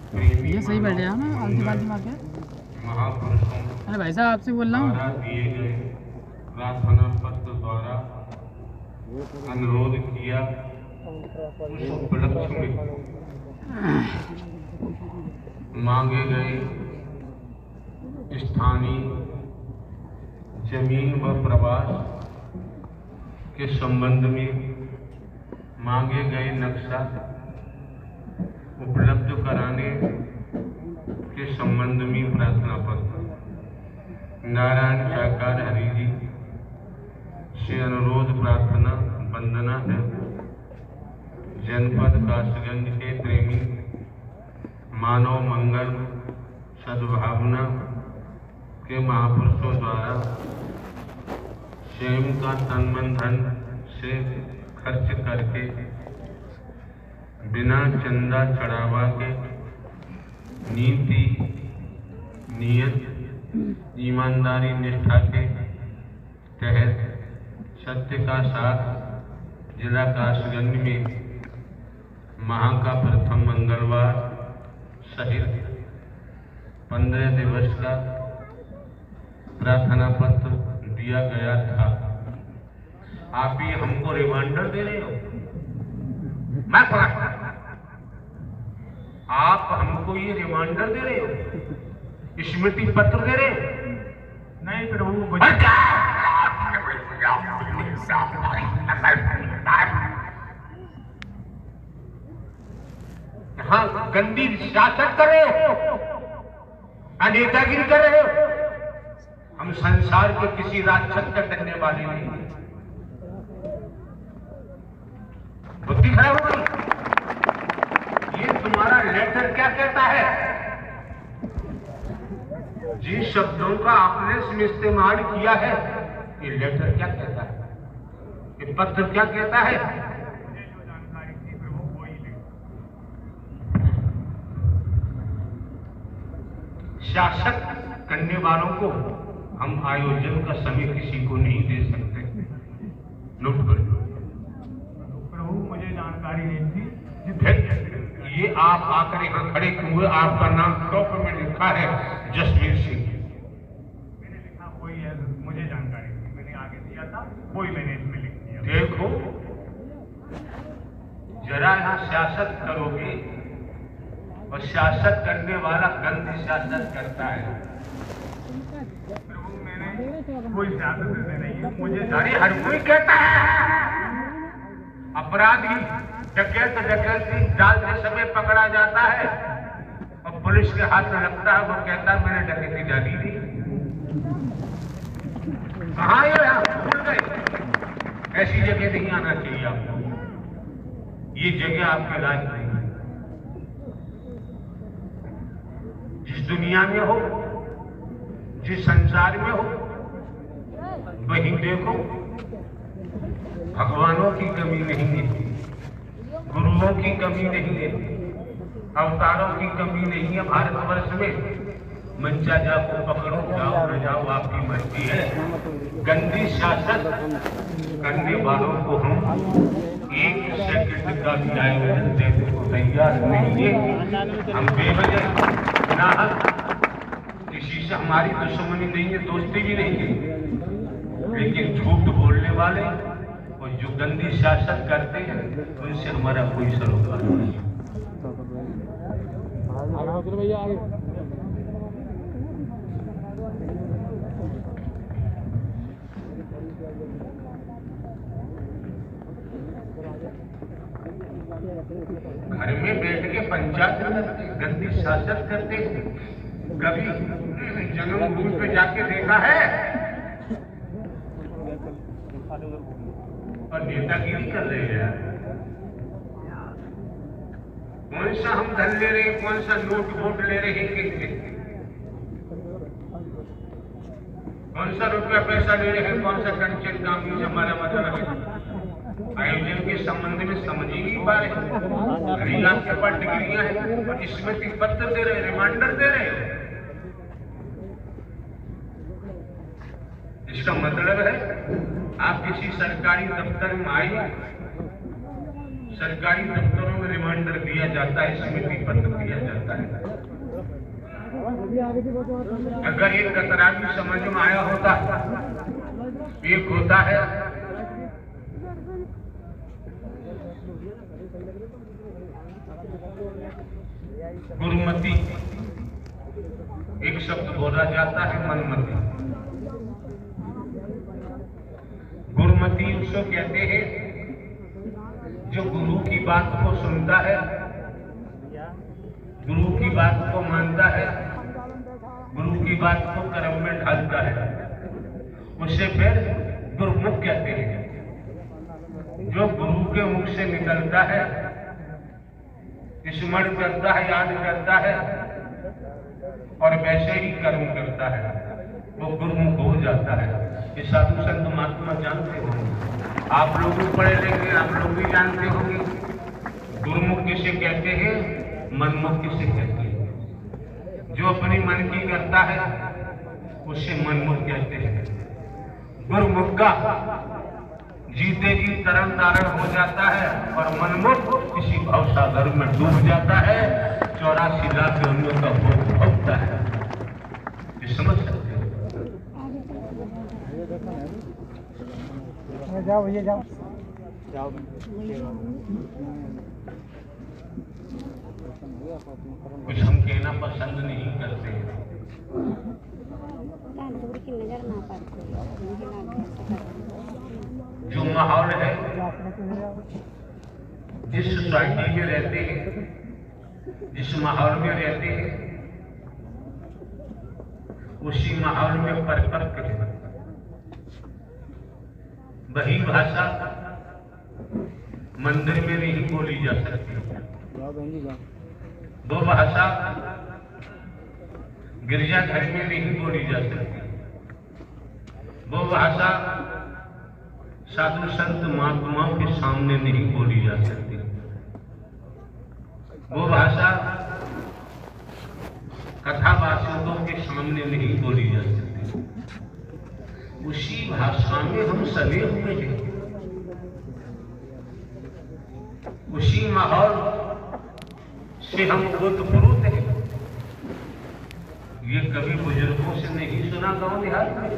ये सही बैठे हैं ना आलती पालती मार के। महापुरुषों अरे भाई साहब आपसे बोल रहा हूँ। द्वारा दिए गए प्रार्थना पत्र द्वारा अनुरोध किया उस उपलक्ष्य में मांगे गए स्थानीय जमीन व प्रवास के संबंध में मांगे गए नक्शा उपलब्ध कराने के संबंध में प्रार्थना पत्र नारायण साकार हरि जी से अनुरोध प्रार्थना वंदना है। जनपद कासगंज के प्रेमी मानव मंगल सद्भावना के महापुरुषों द्वारा स्वयं का तन मन धन से खर्च करके बिना चंदा चढ़ावा के नीति नियत ईमानदारी निष्ठा के तहत सत्य का साथ जिला कासगंज में माह का प्रथम मंगलवार सहित 15 दिवस का प्रार्थना पत्र दिया गया था। आप ये हमको रिमाइंडर दे रहे हो? मैं आप हमको ये रिमाइंडर दे रहे हो? स्मृति पत्र दे रहे हो? नहीं प्रभु हाँ, गंदी सियासत कर रहे हो, नेतागिरी कर रहे हो। हम संसार के किसी राक्षस का डरने वाले नहीं। बुद्धि खराब हो गई। ये तुम्हारा लेटर क्या कहता है? जिन शब्दों का आपने इसमें इस्तेमाल किया है, ये लेटर क्या कहता है? ये पत्र क्या कहता है? शासक करने वालों को हम आयोजन का समय किसी को नहीं दे सकते। नोट कर लो। प्रभु मुझे जानकारी नहीं थी। ये आप आकर यहाँ खड़े क्यों हुए? आपका नाम टॉप में लिखा है जसवीर सिंह। मैंने लिखा कोई है, मुझे जानकारी थी, मैंने आगे दिया था, कोई मैंने इसमें लिख दिया। देखो जरा यहाँ सियासत करोगे और सियासत करने वाला गंदी सियासत करता है। प्रभु मैंने कोई सियासत नहीं है, मुझे अरे हर कोई कहता है अपराधी डकैती डालते समय पकड़ा जाता है और पुलिस के हाथ में लगता है, वो कहता है मैंने डकैती डाली थी। कहाँ ये भूल गए? ऐसी जगह नहीं आना चाहिए आपको। ये जगह आपके राज नहीं है। जिस दुनिया में हो, जिस संसार में हो, वहीं देखो भगवानों की कमी नहीं है, गुरुओं की कमी नहीं है, अवतारों की कमी नहीं है। भारतवर्ष में मंचा जाओ पकड़ो, जाओ न जाओ आपकी मर्जी है। गंदी सियासत करने वालों को हम 1 सेकंड का भी आयोजन देने को तैयार नहीं है। हम बेवजह नाहक किसी से हमारी दुश्मनी नहीं है, दोस्ती भी नहीं है, लेकिन झूठ बोलने वाले और जो गंदी सियासत करते हैं उनसे हमारा कोई सरोकार नहीं है। घर में बैठ के पंचायत करते, गंदी सियासत करते। कभी जन्मभूमि पे जाके देखा है? और नेतागिरी कर रहे हैं। कौन सा हम धन ले रहे हैं, कौन सा नोट वोट ले रहे हैं, कौन सा रुपया पैसा ले रहे हैं, कौन सा कंचन काम से हमारा मतलब है। आयोजन के संबंध में समझ ही नहीं पा रहे। आपके पास डिग्रियां हैं और स्मृति पत्र दे रहे, रिमाइंडर दे रहे। इसका मतलब है आप किसी सरकारी दफ्तर में आए, सरकारी दफ्तरों में रिमाइंडर दिया जाता है, स्मृति पत्र दिया जाता है। अगर एक कतरा भी समझ में आया होता, एक होता है गुरुमति, एक शब्द बोला जाता है मनमति। गुरुमति उसको कहते हैं जो गुरु की बात को सुनता है, गुरु की बात को मानता है, गुरु की बात को कर्म में ढालता है, उसे फिर गुरुमुख कहते हैं। जो गुरु के मुख से निकलता है, स्मरण करता है, याद करता है और वैसे ही कर्म करता है, वो गुरुमुख हो जाता है। ये साधु संत महात्मा जानते होंगे, आप लोग भी पढ़े लिखे, आप लोग भी जानते होंगे। गुरुमुख किसे कहते हैं, मनमुख किसे कहते हैं। जो अपनी मन की करता है उसे मनमुख कहते हैं। गुरुमुख का जीते जी तरन तारण हो जाता है और मनमुख किसी भवसागर में डूब जाता है, 84 लाख योनियों का भोग भोगता है। ये समझ सकते हो? जाओ भैया जाओ जाओ। कुछ हम कहना पसंद नहीं करते। जो माहौल है, जिस सोसाइटी में रहते हैं, जिस माहौल में रहते हैं, उसी माहौल में परिपक्व है। वही भाषा मंदिर में नहीं बोली जा सकती, वो भाषा गिरजाघर में नहीं बोली जा सकती, वो भाषा साधु संत महात्माओं के सामने नहीं बोली जा सकती, वो भाषा कथावाचकों के सामने नहीं बोली जा सकती। उसी भाषा में हम सने हुए हैं, उसी माहौल से हम ओतप्रोत हैं। ये कभी बुजुर्गों से नहीं सुना गांव देहात में,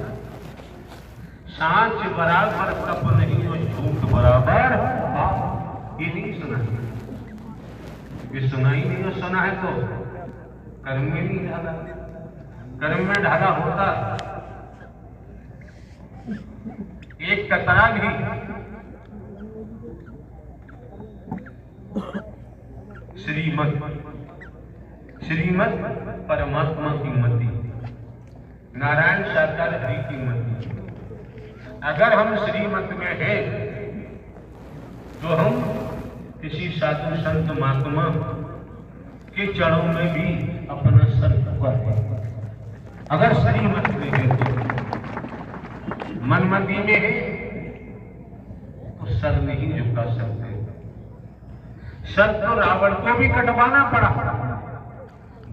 सांच बराबर तप नहीं और झूठ बराबर पाप, ये नहीं सुना। ये सुना ही नहीं, और सुना है तो कर्म में नहीं ढाला। कर्म में ढाला होता एक कतरा भी श्रीमत परमात्मा की मति, नारायण साकार हरि की मति। अगर हम श्रीमत में हैं तो हम किसी साधु संत महात्मा के चरणों में भी अपना सर झुका है। अगर श्रीमत में है तो, मनमति में है तो सर नहीं झुका सकते। सर तो रावण को भी कटवाना पड़ा।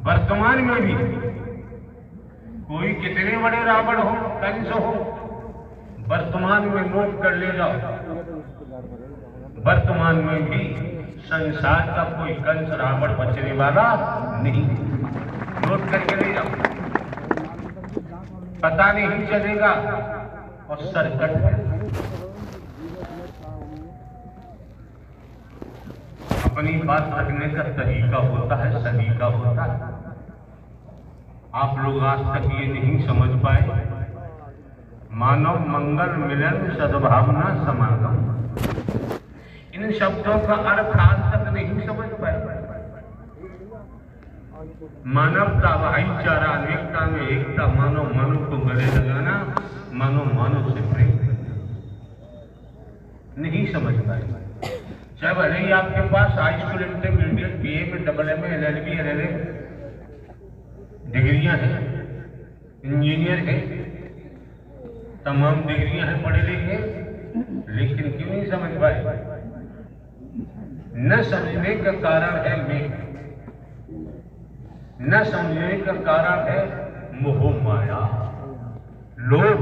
वर्तमान में भी कोई कितने बड़े रावण हो, कंस हो, वर्तमान में नोट कर ले जाओ, वर्तमान में भी संसार का कोई कंस रावण बचने वाला नहीं। नोट करके ले जाओ, पता नहीं चलेगा और सर कट जाएगा। अपनी बात रखने का तरीका होता है, सलीका होता है। आप लोग आज तक ये नहीं समझ पाए, मानव मंगल मिलन सद्भावना समागम, इन शब्दों का अर्थ आज तक नहीं समझ पाए। मानवता, भाईचारा, अनेकता में एकता, मानो मनु को गले लगाना, मानो मानो से प्रेम नहीं समझ पाए। चाहे भले ही आपके पास हाई स्कूल, इंटरमीडिएट, बीए में, डबल एम, LLB, LLM डिग्रियां हैं, इंजीनियर है, तमाम डिग्रियां हैं, पढ़े लिखे, लेकिन क्यों नहीं समझ पाए? न समझने का कारण है मैं, न समझने का कारण है मोह माया, लोभ।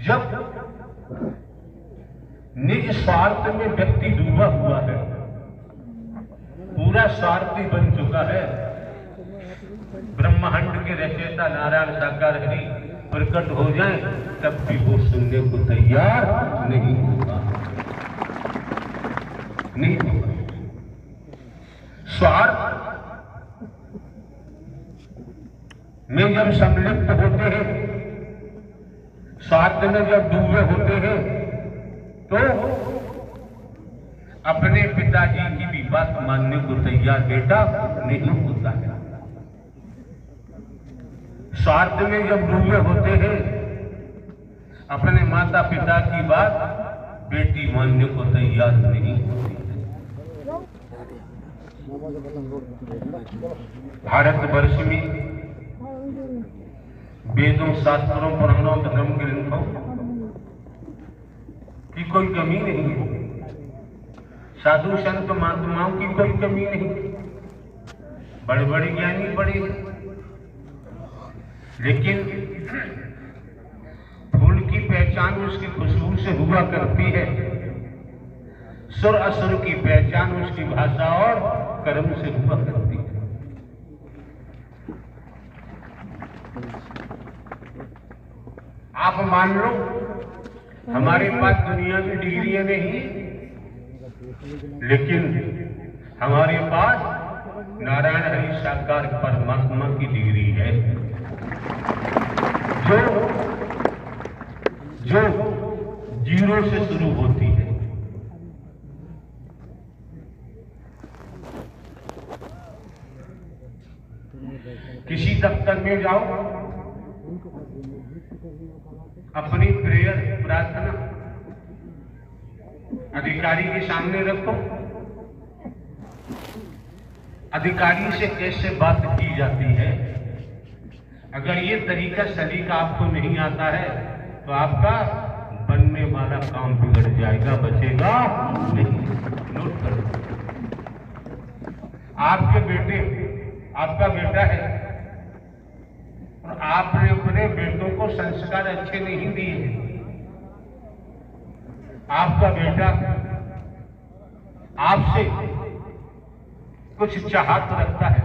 जब निज स्वार्थ में व्यक्ति डूबा हुआ है, पूरा स्वार्थी बन चुका है। ब्रह्मांड के रचयिता नारायण साकार हरि प्रकट हो जाए तब भी वो सुनने को तैयार नहीं होगा, नहीं होगा। स्वार्थ में जब संलिप्त होते हैं, स्वार्थ में जब डूबे होते हैं, तो अपने पिताजी की भी बात मानने को तैयार बेटा नहीं होता है। स्वार्थ में जब डूबे होते हैं, अपने माता पिता की बात बेटी मानने को तैयार नहीं होती है। भारतवर्ष में वेदों, शास्त्रों, पुराणों, धर्म ग्रंथों की कोई कमी नहीं है, साधु संत महात्माओं की कोई कमी नहीं, बड़े बड़े ज्ञानी बड़े, लेकिन फूल की पहचान उसकी खुशबू से हुआ करती है, सुर असुर की पहचान उसकी भाषा और कर्म से हुआ करती है। आप मान लो हमारे पास दुनिया में डिग्रियां नहीं, लेकिन हमारे पास नारायण हरि साकार परमात्मा की डिग्री है, जो जीरो से शुरू होती है। किसी दफ्तर में जाओ, अपनी प्रेयर प्रार्थना अधिकारी के सामने रखो, अधिकारी से कैसे बात की जाती है। अगर ये तरीका सलीका आपको नहीं आता है तो आपका बनने वाला काम बिगड़ जाएगा, बचेगा नहीं। नोट करो, आपके बेटे, आपका बेटा है और आपने अपने बेटों को संस्कार अच्छे नहीं दिए, आपका बेटा आपसे कुछ चाहत रखता है,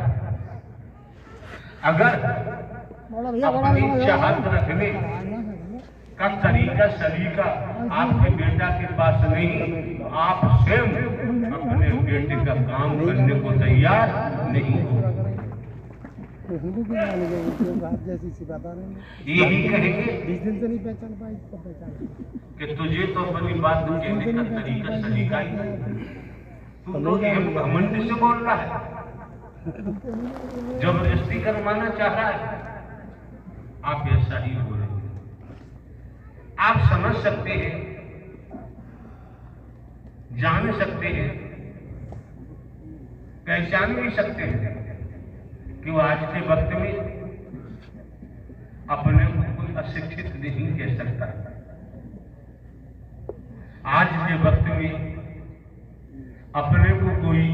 अगर अपनी चाहत रखने का तरीका सलीका आपके बेटा के पास नहीं, आप स्वयं अपने बेटे का काम करने को तैयार नहीं हो। हिंदू की बात जैसी सी बता रहे हैं, यही कहेंगे 20 दिन से नहीं पहचान पाई, इसको पहचान कि तुझे तो अपनी बात कहने का तरीका सलीका ही नहीं, तू तो घमंड से बोल रहा है, जबरदस्ती करवाना चाह रहा है। आप ऐसा ही हो रहे हैं। आप समझ सकते हैं, जान सकते हैं, पहचान भी सकते हैं कि वो आज के वक्त में अपने को कोई अशिक्षित नहीं कह सकता। आज के वक्त में अपने को कोई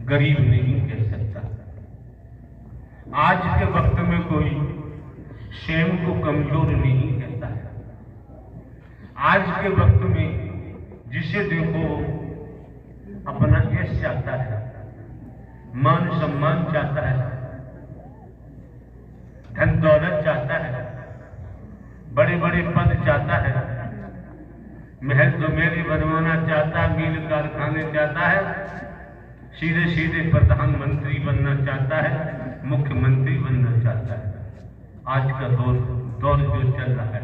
गरीब नहीं कह सकता। आज के वक्त में कोई स्वयं को कमजोर नहीं कहता है। आज के वक्त में जिसे देखो अपना यश चाहता है, मान सम्मान चाहता है, धन दौलत चाहता है, बड़े बड़े पद चाहता है, महल दुमेरी बनवाना चाहता है, मील कारखाने चाहता है, सीधे सीधे प्रधानमंत्री बनना चाहता है, मुख्यमंत्री बनना चाहता है। आज का दौर जो चल रहा है,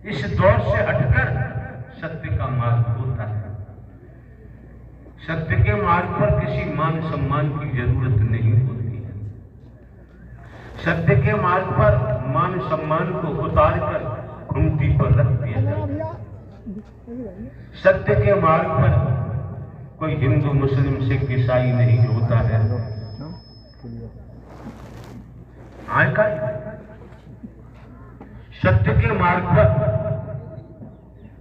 इस दौर से हटकर सत्य का मार्ग होता है। सत्य के मार्ग पर किसी मान सम्मान की जरूरत नहीं होती है। सत्य के मार्ग पर मान सम्मान को उतारकर खूंटी पर रख दिया जाता है। सत्य के मार्ग पर कोई हिंदू मुस्लिम सिख ईसाई नहीं होता है। सत्य के मार्ग पर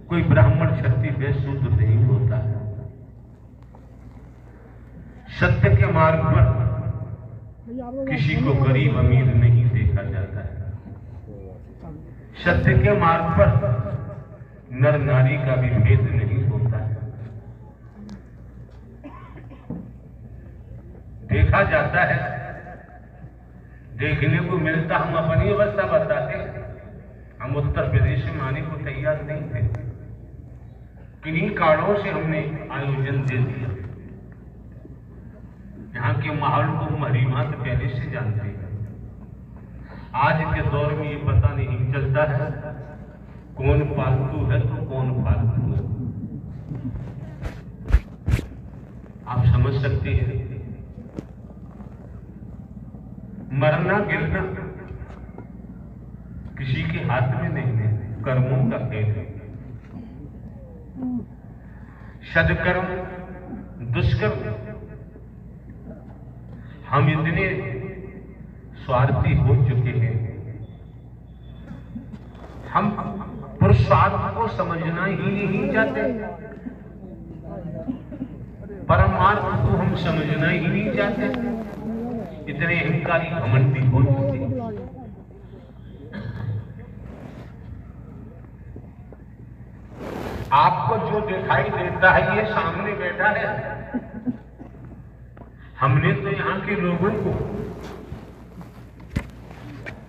कोई ब्राह्मण क्षत्रिय वैश्य शूद्र नहीं होता है। सत्य के मार्ग पर किसी को गरीब अमीर नहीं देखा जाता है। सत्य के मार्ग पर नर नारी का भी भेद नहीं होता है। देखा जाता है, देखने को मिलता, हम अपनी अवस्था बताते, हम उत्तर प्रदेश में आने को तैयार नहीं थे, किन्हीं कारणों से हमने आयोजन दे दिया। यहाँ के माहौल को महिमा तो पहले से जानते हैं। आज के दौर में ये पता नहीं चलता है कौन पालतू है तो कौन फालतू है। आप समझ सकते हैं, मरना गिरना किसी के हाथ में नहीं है, कर्मों का खेल है। सदकर्म दुष्कर्म, हम इतने स्वार्थी हो चुके हैं, हम पुरुषार्थ को समझना ही नहीं चाहते, परमार्थ को हम समझना ही नहीं चाहते, इतने अहंकारी घमंडी हो चुके हैं। आपको जो दिखाई देता है ये सामने बैठा है। हमने तो यहाँ के लोगों को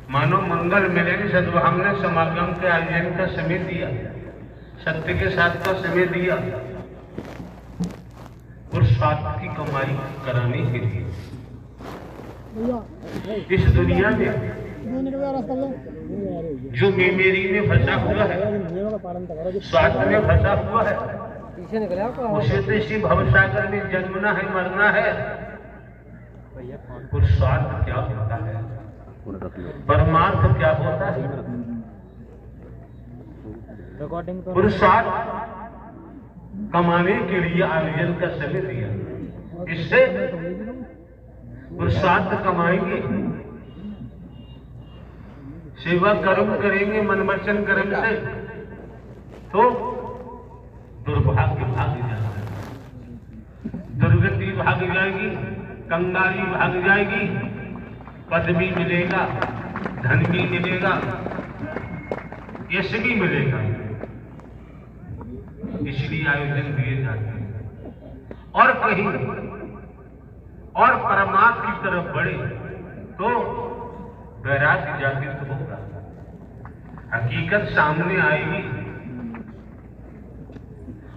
मानो मंगल मिलेंगे सद्भावना समागम के आयोजन का समय दिया, सत्य के साथ का समय दिया, पुरुषार्थ की कमाई कराने के लिए। इस दुनिया में जो मेरी में फंसा हुआ है, स्वार्थ में फंसा हुआ है, उसे तो इसी भवसागर में जन्मना है, मरना है। पुरुषार्थ क्या होता है, परमार्थ क्या होता है? पुरुषार्थ कमाने के लिए आयोजन का समय दिया, इससे पुरुषार्थ कमाएंगे, सेवा कर्म करेंगे मन वचन कर्म से, तो दुर्भाग्य भाग जाएगा, दुर्गति भाग जाएगी, कंगाली भाग जाएगी, पद भी मिलेगा, धन भी मिलेगा, यश भी मिलेगा। इसलिए आयोजन दिए जाते हैं। और कहीं और परमात्मा की तरफ बढ़े तो वैराग्य जागृत होगा, हकीकत सामने आएगी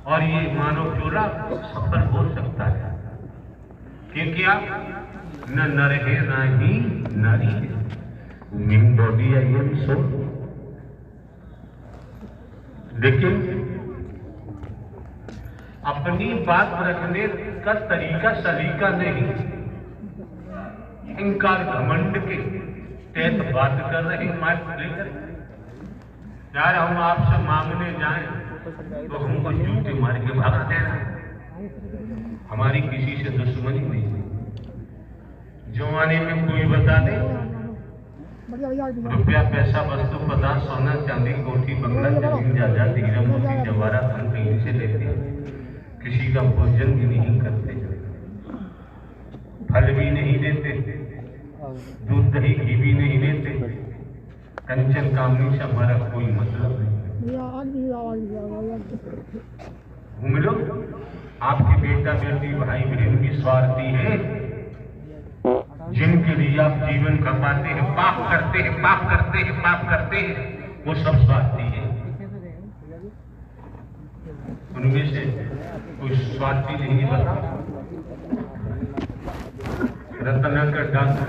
और ये मानव चोला सफल हो सकता है। क्योंकि आप न नर है ना ही नारी है, mean body I am so. लेकिन अपनी बात रखने का तरीका सलीका नहीं, अहंकार घमंड के तहत बात कर रहे माइक लेकर। यार हम आपसे मांगने जाएं तो हमको जूते मार के भाग देना, हमारी किसी से दुश्मनी नहीं है। जमाने में कोई बता दे रुपया पैसा वस्तु पदार्थ सोना चांदी कोठी बंगला जमीन जायदाद हीरा मोती जवाहरात हम कहीं से लेते, किसी का भोजन भी नहीं करते, फल भी नहीं देते, दूध दही घी भी नहीं देते, कंचन कामनी से हमारा कोई मतलब नहीं। घूम लो, आपके बेटा बेटी भाई बहन भी स्वार्थी है, जिनके लिए आप जीवन खपाते हैं, पाप करते हैं, पाप करते हैं, पाप करते हैं, वो सब स्वार्थी है। उनमें से कोई स्वार्थी नहीं बता। रत्नाकर डॉक्टर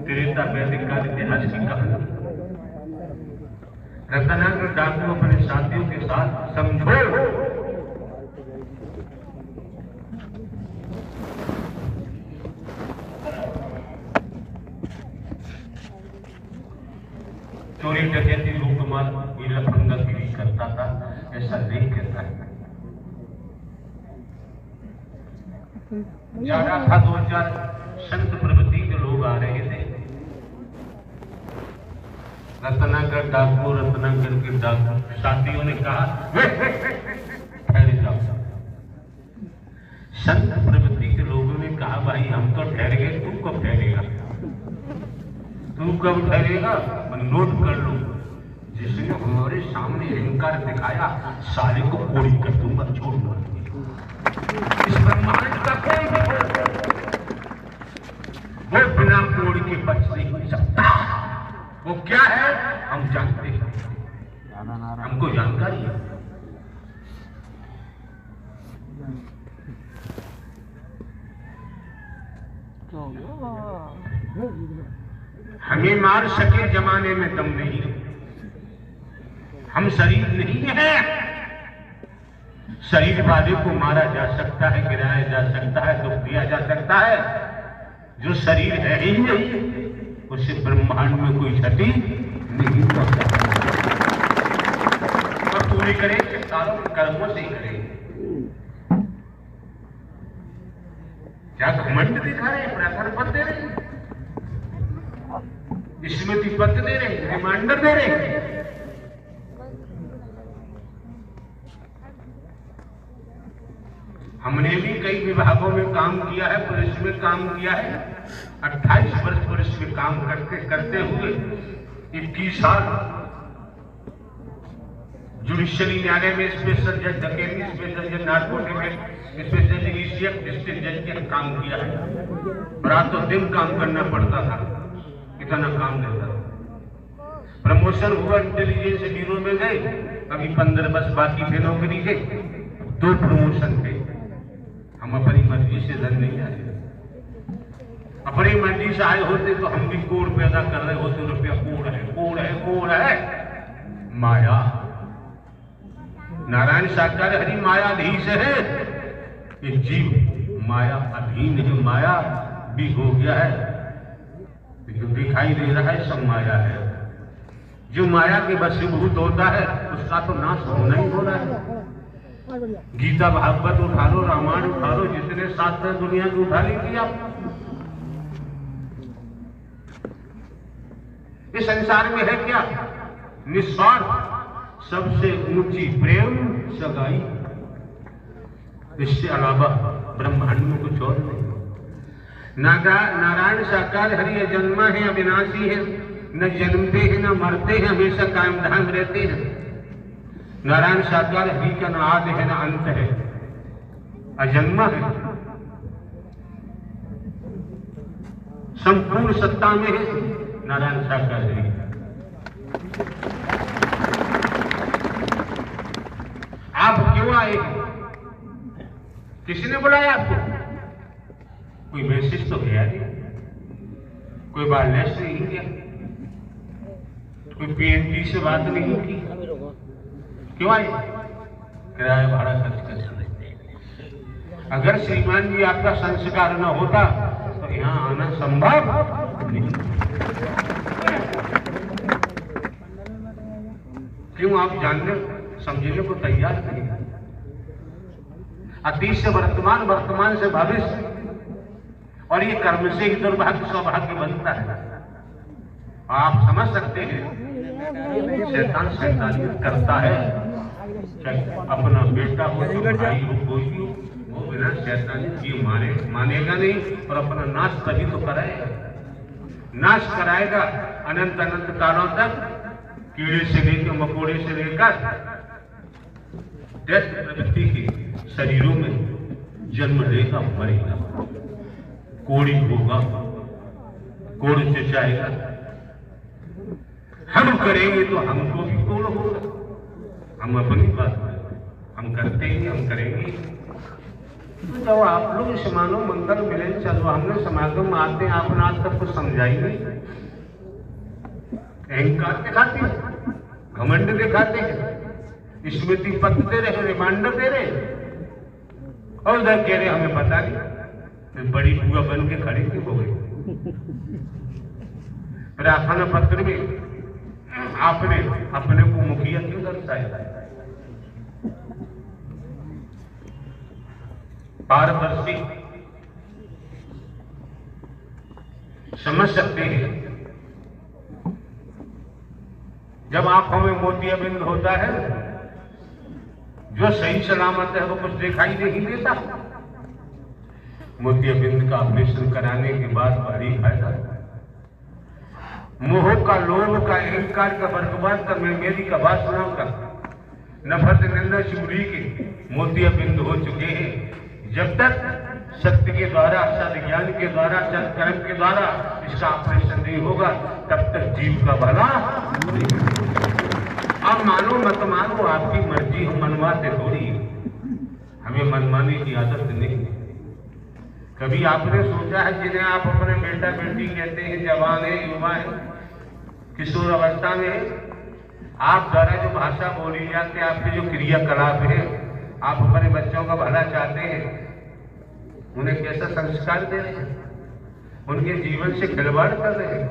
त्रेता वैदिक काल इतिहास की कहानी। रत्नाकर डॉक्टर अपने साथियों के साथ समझो चोरी डकैती लूटमार लफंगागिरी करता था, ऐसा नहीं कहता है। ज्यादा था 2000 संत प्रवृत्ति के लोग आ रहे थे। रत्नाकर डाकू, रत्नाकर के डाकू साथियों ने कहा ठहर जाओ। संत प्रवृत्ति के लोगों ने कहा भाई हम तो ठहर गए, तू कब ठहरेगा? तू कब ठहरेगा? नोट कर लो, जिसने सामने अहंकार दिखाया, साले को कोड़ी कर दूंगा, छोड़ूंगा। इस ब्रह्मांड का कोई भी हो, वो बिना कोड़ी के बच नहीं सकता। वो क्या है हम जानते हैं, हमको जानकारी है। हमें मार सके जमाने में दम नहीं, हम शरीर नहीं है। शरीर वाले को मारा जा सकता है, गिराया जा सकता है, दुख दिया जा सकता है। जो शरीर है ही नहीं, उससे ब्रह्मांड में कोई क्षति नहीं पहुंचा। और पूरी करेंगे सारों कर्मों से ही करेंगे। क्या घमंड दिखा रहे हैं, प्रार्थना पद दे रहे हैं, स्मृति पद दे रहे हैं, रिमाइंडर दे रहे हैं। हमने भी कई विभागों में काम किया है, पुलिस में काम किया है। 28 वर्ष पुलिस में काम करते हुए 21 साल जुडिशियरी न्यायालय में स्पेशल जज, डकैती स्पेशल जज, नार्कोटिक स्पेशल जज, डिस्ट्रिक्ट जज के काम किया है। रातों दिन काम करना पड़ता था, इतना काम देता था। प्रमोशन हुआ, इंटेलिजेंस ब्यूरो में गए, अभी 15 बस बाकी थे नौकरी के, 2 प्रमोशन थे। हम अपनी मर्जी से धन नहीं आए, अपनी मर्जी से आए होते तो हम भी कोड़ पैदा कर रहे होते। रुपया कोड़ है, कोड़ है, कोड़ है, माया। नारायण साकार हरि मायाधीश है। ये जीव माया अधीन है, माया भी हो गया है। जो दिखाई दे रहा है सब माया है। जो माया के वशीभूत होता है उसका तो नाश होना ही हो रहा है। गीता भागवत उठा लो, रामायण उठा लो, जितने शास्त्र दुनिया की उठा लीजिए आप। इस संसार में है क्या? निस्वार्थ, सबसे ऊंची प्रेम सगाई। इससे अलावा ब्रह्मांड में कुछ और नहीं। नारायण साकार हरि अजन्मा है, अविनाशी है, न जन्मते हैं न मरते हैं, हमेशा कायम धाम रहते हैं। नारायण साकार हरि का न आदि है न अंत है, अजन्मा है, संपूर्ण सत्ता में है नारायण साकार हरि। आप क्यों आए? किसी ने बुलाया आपको? कोई मैसेज तो गया नहीं, कोई वायरलेस नहीं किया, कोई पीएनटी से बात नहीं की। क्यों आए? किराया भाड़ा खर्च कर। अगर श्रीमान जी आपका संस्कार न होता तो यहाँ आना संभव नहीं। क्यों आप जानने समझने को तैयार नहीं? अतीत से वर्तमान, वर्तमान से भविष्य, और ये कर्म से ही दुर्भाग्य सौभाग्य बनता है। आप समझ सकते हैं शैतान शैतानियत करता है। अपना बेटा हो, भाई हो, कोई हो, वो बिना शैतानियत किए मानेगा नहीं, और अपना नाश तभी तो कराएगा। नाश कराएगा अनंत अनंत कालों तक, कीड़े से लेकर मकोड़े से लेकर दैत्य प्रवृत्ति के शरीरों में जन्म लेगा, मरेगा, कोड़ी होगा, कोड़ से जाएगा। हम करेंगे तो हमको भी कोड़ होगा। हम अपनी बात हम करते ही हम करेंगे। तो जब आप लोग इस मानव मंदिर मिले, चलो हमने समागम में आते हैं, आपने आज तक कुछ समझाई नहीं। अहंकार दिखाते हैं, घमंड दिखाते हैं, स्मृति पत्र दे रहे, रिमाइंडर दे रहे, और उधर कह रहे हमें पता नहीं। बड़ी बुआ बन के खड़ी क्यों हो गई? प्रार्थना पत्र में आपने अपने को मुखिया क्यों दर्शाया? पारदर्शी समझ सकते हैं। जब आंखों में मोतियाबिंद होता है, जो सही सलामत है वो कुछ दिखाई नहीं देता। मोतियाबिंद का ऑपरेशन कराने के बाद भारी फायदा है। मोह का, लोभ का, अहंकार का, वर्गवाद का, मैं मेरी का, वासनाओं का, नफरत, निंदा, चुगली के मोतिया बिंद हो चुके हैं। जब तक सत्य के द्वारा, सद्ज्ञान के द्वारा, सत्कर्म के द्वारा इसका ऑपरेशन नहीं होगा, तब तक जीव का भला नहीं। अब मानो मत मानो, आपकी मर्जी, हम मनवाते थोड़ी, हमें मनमाने की आदत नहीं। कभी आपने सोचा है जिन्हें आप अपने बेटा बेटी कहते हैं, जवान है, युवा है, किशोर अवस्था में है, आप द्वारा जो भाषा बोली जाती है, आपके जो क्रियाकलाप है, आप अपने बच्चों का भला चाहते हैं, उन्हें कैसा संस्कार दे रहे हैं, उनके जीवन से खिलवाड़ कर रहे हैं।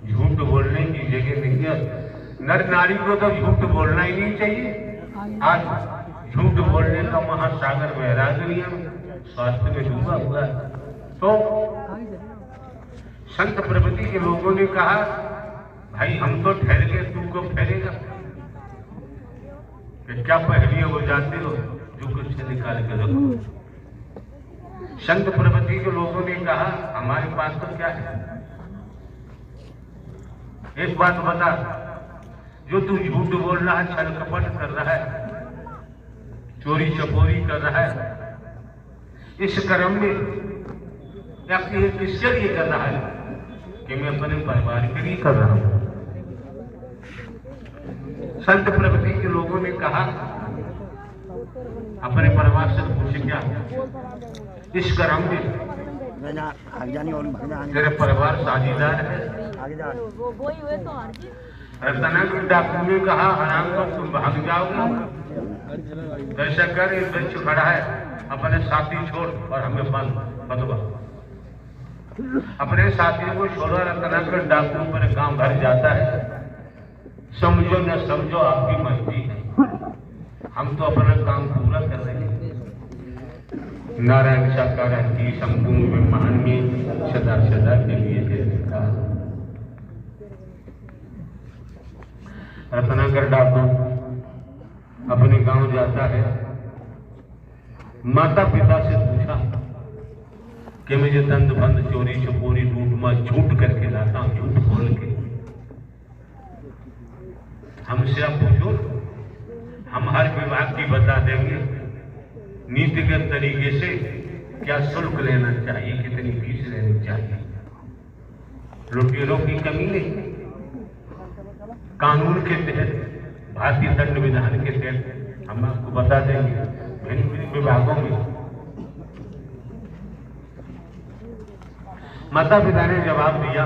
झूठ बोलने की जगह नहीं है। नर नारी को तो झूठ बोलना ही नहीं चाहिए। आज झूठ बोलने का महासागर बह रहा दुनिया में, स्वास्थ्य में डूबा हुआ है। तो संत प्रवृत्ति के लोगों ने कहा, भाई हम तो ठहर गए, तू कब ठहरेगा? क्या पहली हो जाते हो जो कुछ निकाल के रखो। संत प्रवृत्ति के लोगों ने कहा, हमारे पास तो क्या है, एक बात बता, जो तू झूठ बोल रहा है, छल कपट कर रहा है, चोरी चपोरी कर रहा है, इस कर्म में या किसके लिए कर रहा है? कि मैं अपने परिवार के लिए कर रहा हूं। संत प्रवृत्ति के लोगों ने कहा, अपने परिवार से पूछे, क्या इस कर्म में तेरे परिवार साझीदार है? रतना के डाकू ने कहा, हराम को तुम भाग जाओगे, ऐसा कर, एक वृक्ष खड़ा है, अपने साथी छोड़ और हमें बंधवा। अपने साथियों को छोड़ा, रतना के डाकू पर गांव भर जाता है। समझो न समझो आपकी मर्जी है, हम तो अपना काम पूरा कर रहे हैं। नारायण साकार की संपूर्ण ब्रह्मांड में सदा सदा के लिए जयता। रत्नाकर डाकू अपने गांव जाता है, माता पिता से पूछा कि मुझे दंड बंद, चोरी चपोरी, लूटमा, झूठ करके लाता हूं, झूठ बोल के। हमसे आप पूछो, हम हर विभाग की बता देंगे नीतिगत तरीके से क्या शुल्क लेना चाहिए, कितनी फीस लेनी चाहिए। लुटेरों की कमी नहीं, कानून के तहत, भारतीय दंड विधान के तहत हम आपको बता देंगे भिन्न भिन्न विभागों में। माता पिता ने जवाब दिया,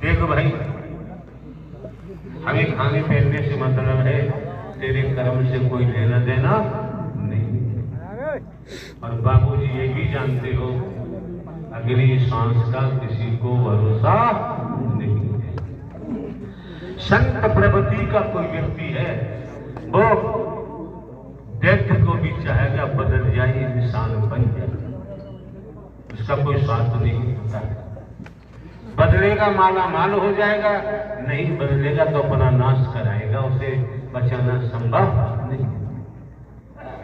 देखो भाई, हमें खाने पहनने से मतलब है, तेरे कर्म से कोई लेना देना नहीं। और बाबूजी ये भी जानते हो, अगली सांस का किसी को भरोसा नहीं है। संत प्रवृत्ति का कोई व्यक्ति है, वो दैत्य को भी चाहेगा बदल जाए, इंसान बन जाए, उसका कोई स्वार्थ नहीं होता है। बदलेगा माला माल हो जाएगा, नहीं बदलेगा तो अपना नाश कराएगा, उसे बचाना संभव नहीं।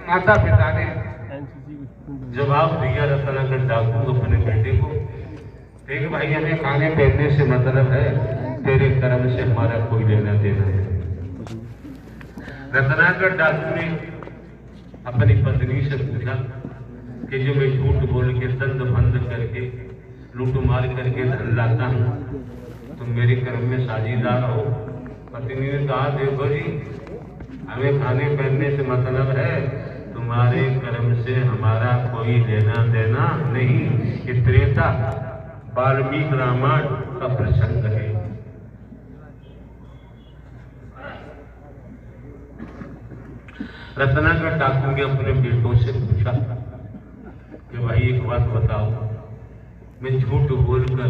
माता पिता ने जवाब दिया रत्नाकर डाकू अपने बेटे को, देख भाई, हमें खाने पहनने से मतलब है, तेरे कर्म से हमारा कोई लेना देना है। रत्नाकर डाकू ने अपनी पत्नी से पूछा कि जो मैं झूठ बोल के, दंड बंद करके, लूट मार करके धन लाता हूं, तुम मेरे कर्म में साझीदार हो? पत्नी ने कहा, देखो जी, हमें खाने पहनने से मतलब है, तुम्हारे कर्म से हमारा कोई लेना देना नहीं। ये त्रेता वाल्मीकि रामायण का प्रसंग है। रत्नाकर डाकू ने अपने बेटों से पूछा कि भाई एक बात बताओ, मैं झूठ बोलकर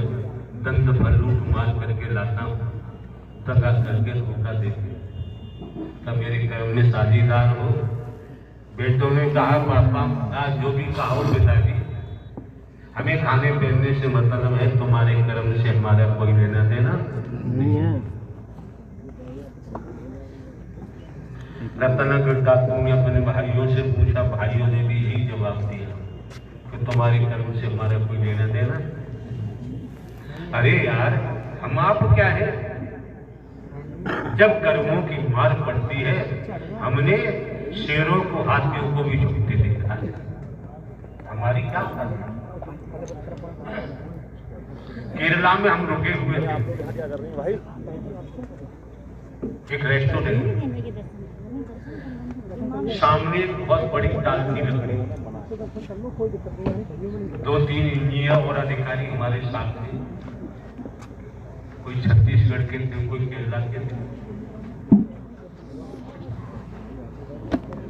दंड पर लूट मार करके लाता हूं, दगा करके धोखा देके, तब मेरे कर्म में साझीदार हो? बेटों ने कहा, पापा आज जो भी कहो पिताजी, हमें खाने पहनने से मतलब है, तुम्हारे कर्म से हमारा कोई लेना देना नहीं है। रत्नाकर डाकू ने अपने भाइयों से पूछा, भाइयों ने भी यही जवाब दिया कि तुम्हारे कर्म से हमारा कोई लेना देना? अरे यार, हम आप क्या है? जब कर्मों की मार पड़ती है, हमने शेरों को, हाथियों को भी झुकते देखा है। हमारी क्या करना? केरला में हम रुके हुए थे एक रेस्टोरेंट, सामने एक बहुत बड़ी टालती लकड़ी, 2-3 इंजीनियर और अधिकारी हमारे साथ थे। कोई छत्तीसगढ़ के थे, कोई केरला के थे,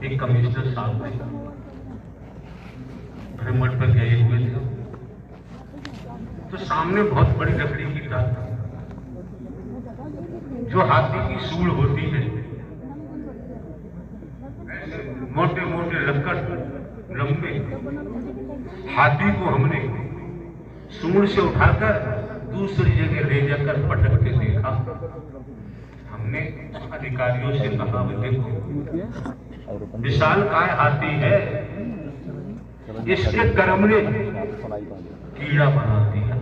एक कमिश्नर साहब थे, भ्रमण पर गए हुए थे। तो सामने बहुत बड़ी लकड़ी की टाल, जो हाथी की सूंड होती है, मोटे मोटे लक्कड़ लंबे, हाथी को हमने सूंड से उठाकर दूसरी जगह ले जाकर पटक के देखा। हमने अधिकारियों से कहा, देखो विशालकाय हाथी है, इसके कर्म ने कीड़ा बना दिया,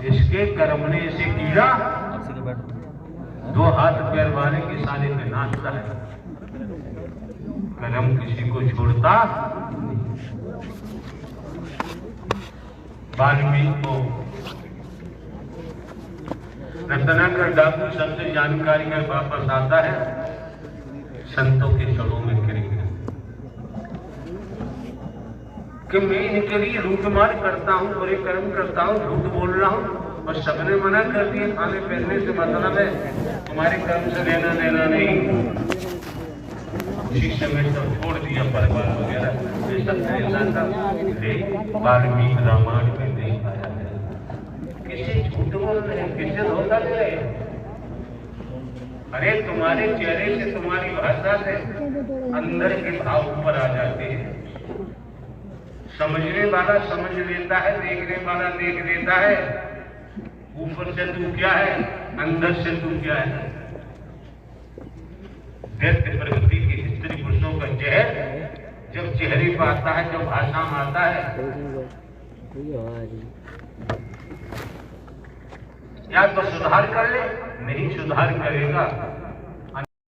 इसके कर्म ने इसे कीड़ा 2 हाथ पैर वाले के साले पे नाचता है, कर्म किसी को छोड़ता। वाल्मीकि को रत्नाकर डाकू सबसे जानकारी में वापस आता है, संतों के चढ़ों में गिर गया कि मैं इनके लिए लूटमार करता हूँ, बुरे कर्म करता हूँ, झूठ बोल रहा हूँ, और सबने मना कर दिया। खाने पहनने से मतलब है, तुम्हारे कर्म से लेना देना नहीं। उसी समय सब छोड़ दिया, परिवार वगैरह ये सब वाल्मीकि रामायण में नहीं पाया है। किसी झूठ बोल रहे हैं, किसी धोखा दे रहे हैं। अरे तुम्हारे चेहरे से, तुम्हारी भाषा से अंदर के भाव ऊपर आ जाते हैं। समझने वाला समझ लेता है, देखने वाला देख लेता है, ऊपर से तू क्या है, अंदर से तू क्या है। व्यक्ति प्रकृति की स्त्री पुरुषों का जहर जब चेहरे पर आता है, जब भाषा में आता है, या तो सुधार कर ले, नहीं सुधार करेगा